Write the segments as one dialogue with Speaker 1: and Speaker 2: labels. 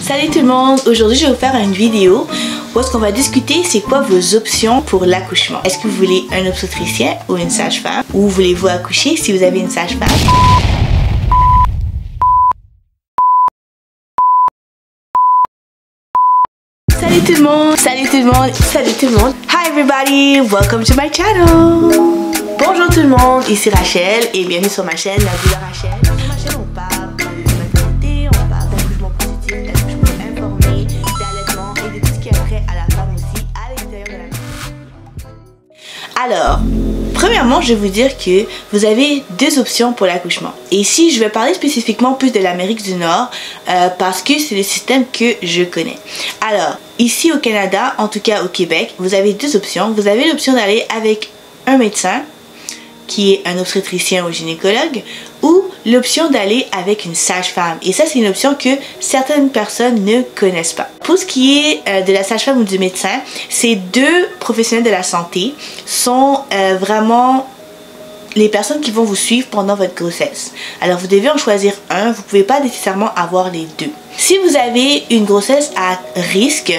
Speaker 1: Salut tout le monde, aujourd'hui je vais vous faire une vidéo où est-ce qu'on va discuter c'est quoi vos options pour l'accouchement. Est-ce que vous voulez un obstétricien ou une sage-femme? Ou voulez-vous accoucher si vous avez une sage-femme? Salut tout le monde, salut tout le monde, salut tout le monde. Hi everybody, welcome to my channel. Bonjour tout le monde, ici Rachel et bienvenue sur ma chaîne, la vie de Rachel. Sur ma chaîne on parle de maternité, on parle d'accouchement positif, d'accouchement informé, d'allaitement et de tout ce qui a trait à la femme aussi à l'extérieur de la maison. Alors, premièrement, je vais vous dire que vous avez deux options pour l'accouchement. Et ici, je vais parler spécifiquement plus de l'Amérique du Nord parce que c'est le système que je connais. Alors, ici au Canada, en tout cas au Québec, vous avez deux options. Vous avez l'option d'aller avec un médecin qui est un obstétricien ou gynécologue, ou l'option d'aller avec une sage-femme. Et ça, c'est une option que certaines personnes ne connaissent pas. Pour ce qui est de la sage-femme ou du médecin, ces deux professionnels de la santé sont vraiment les personnes qui vont vous suivre pendant votre grossesse. Alors, vous devez en choisir un. Vous ne pouvez pas nécessairement avoir les deux. Si vous avez une grossesse à risque,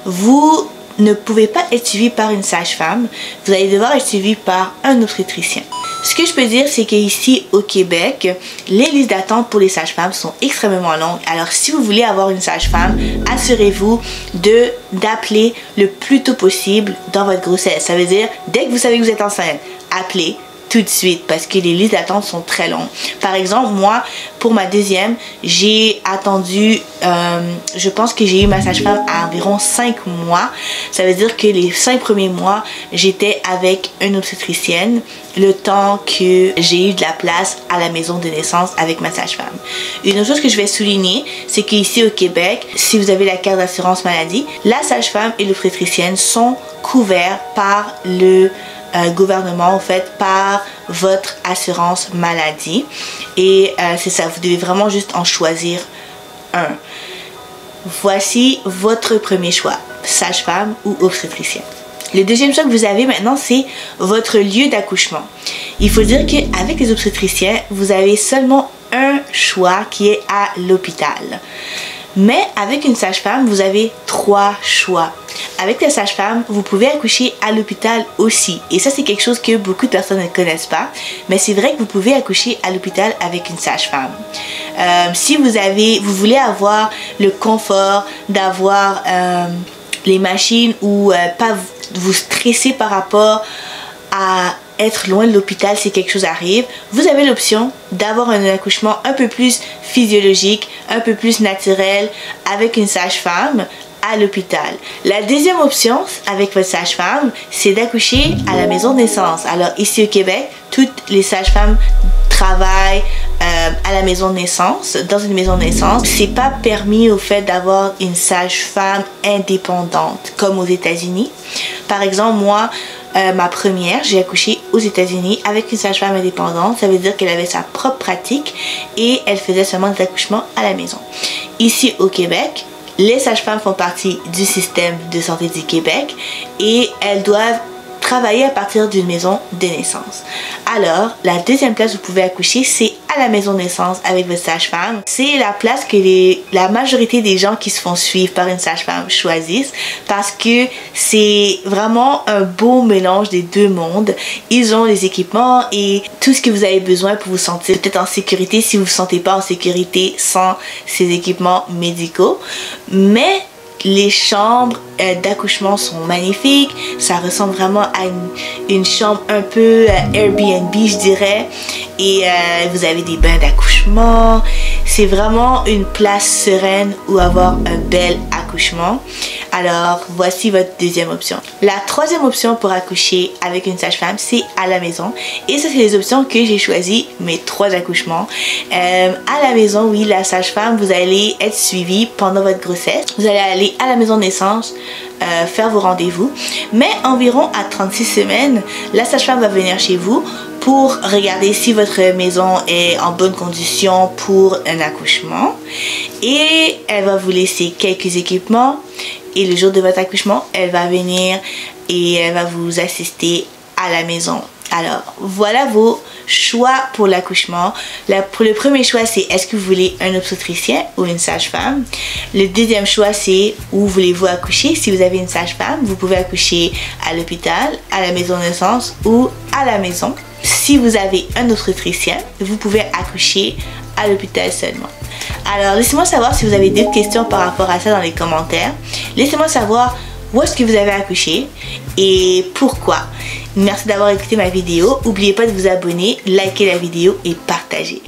Speaker 1: vous ne pouvez pas être suivi par une sage-femme. Vous allez devoir être suivi par un obstétricien. Ce que je peux dire, c'est qu'ici au Québec, les listes d'attente pour les sages-femmes sont extrêmement longues. Alors, si vous voulez avoir une sage-femme, assurez-vous d'appeler le plus tôt possible dans votre grossesse. Ça veut dire, dès que vous savez que vous êtes enceinte, appelez tout de suite parce que les listes d'attente sont très longues. Par exemple, moi, pour ma deuxième, j'ai attendu, je pense que j'ai eu ma sage-femme à environ 5 mois. Ça veut dire que les 5 premiers mois, j'étais avec une obstétricienne le temps que j'ai eu de la place à la maison de naissance avec ma sage-femme. Une autre chose que je vais souligner, c'est qu'ici au Québec, si vous avez la carte d'assurance maladie, la sage-femme et l'obstétricienne sont couverts par le gouvernement, en fait, par votre assurance maladie. Et c'est ça, vous devez vraiment juste en choisir un. Voici votre premier choix, sage-femme ou obstétricien. Le deuxième choix que vous avez maintenant, c'est votre lieu d'accouchement. Il faut dire qu'avec les obstétriciens, vous avez seulement un choix qui est à l'hôpital. Mais avec une sage-femme, vous avez 3 choix. Avec la sage-femme, vous pouvez accoucher à l'hôpital aussi. Et ça, c'est quelque chose que beaucoup de personnes ne connaissent pas. Mais c'est vrai que vous pouvez accoucher à l'hôpital avec une sage-femme. Si vous voulez avoir le confort d'avoir les machines ou pas vous stresser par rapport à être loin de l'hôpital si quelque chose arrive, vous avez l'option d'avoir un accouchement un peu plus physiologique, un peu plus naturel avec une sage-femme à l'hôpital. La deuxième option avec votre sage-femme, c'est d'accoucher à la maison de naissance. Alors ici au Québec, toutes les sages-femmes travaillent à la maison de naissance, dans une maison de naissance. C'est pas permis au fait d'avoir une sage-femme indépendante comme aux États-Unis. Par exemple, moi, ma première, j'ai accouché aux États-Unis avec une sage-femme indépendante. Ça veut dire qu'elle avait sa propre pratique et elle faisait seulement des accouchements à la maison. Ici au Québec, les sages-femmes font partie du système de santé du Québec et elles doivent travailler à partir d'une maison de naissance. Alors, la deuxième place où vous pouvez accoucher, c'est à la maison de naissance avec votre sage-femme. C'est la place que la majorité des gens qui se font suivre par une sage-femme choisissent parce que c'est vraiment un beau mélange des deux mondes. Ils ont les équipements et tout ce que vous avez besoin pour vous sentir peut-être en sécurité si vous ne vous sentez pas en sécurité sans ces équipements médicaux. Mais les chambres d'accouchement sont magnifiques. Ça ressemble vraiment à une chambre un peu Airbnb, je dirais. Et vous avez des bains d'accouchement. C'est vraiment une place sereine où avoir un bel accouchement. Alors, voici votre deuxième option. La troisième option pour accoucher avec une sage-femme, c'est à la maison. Et ça, c'est les options que j'ai choisies, mes 3 accouchements. À la maison, oui, la sage-femme, vous allez être suivie pendant votre grossesse. Vous allez aller à la maison de naissance, faire vos rendez-vous. Mais environ à 36 semaines, la sage-femme va venir chez vous pour regarder si votre maison est en bonne condition pour un accouchement. Et elle va vous laisser quelques équipements. Et le jour de votre accouchement, elle va venir et elle va vous assister à la maison Alors, voilà vos choix pour l'accouchement. Pour le premier choix, c'est est-ce que vous voulez un obstétricien ou une sage-femme. Le deuxième choix, c'est où voulez-vous accoucher. Si vous avez une sage-femme, vous pouvez accoucher à l'hôpital, à la maison de naissance ou à la maison. Si vous avez un obstétricien, vous pouvez accoucher à l'hôpital seulement. Alors, laissez-moi savoir si vous avez d'autres questions par rapport à ça dans les commentaires. Laissez-moi savoir où est-ce que vous avez accouché et pourquoi. Merci d'avoir écouté ma vidéo. N'oubliez pas de vous abonner, liker la vidéo et partager.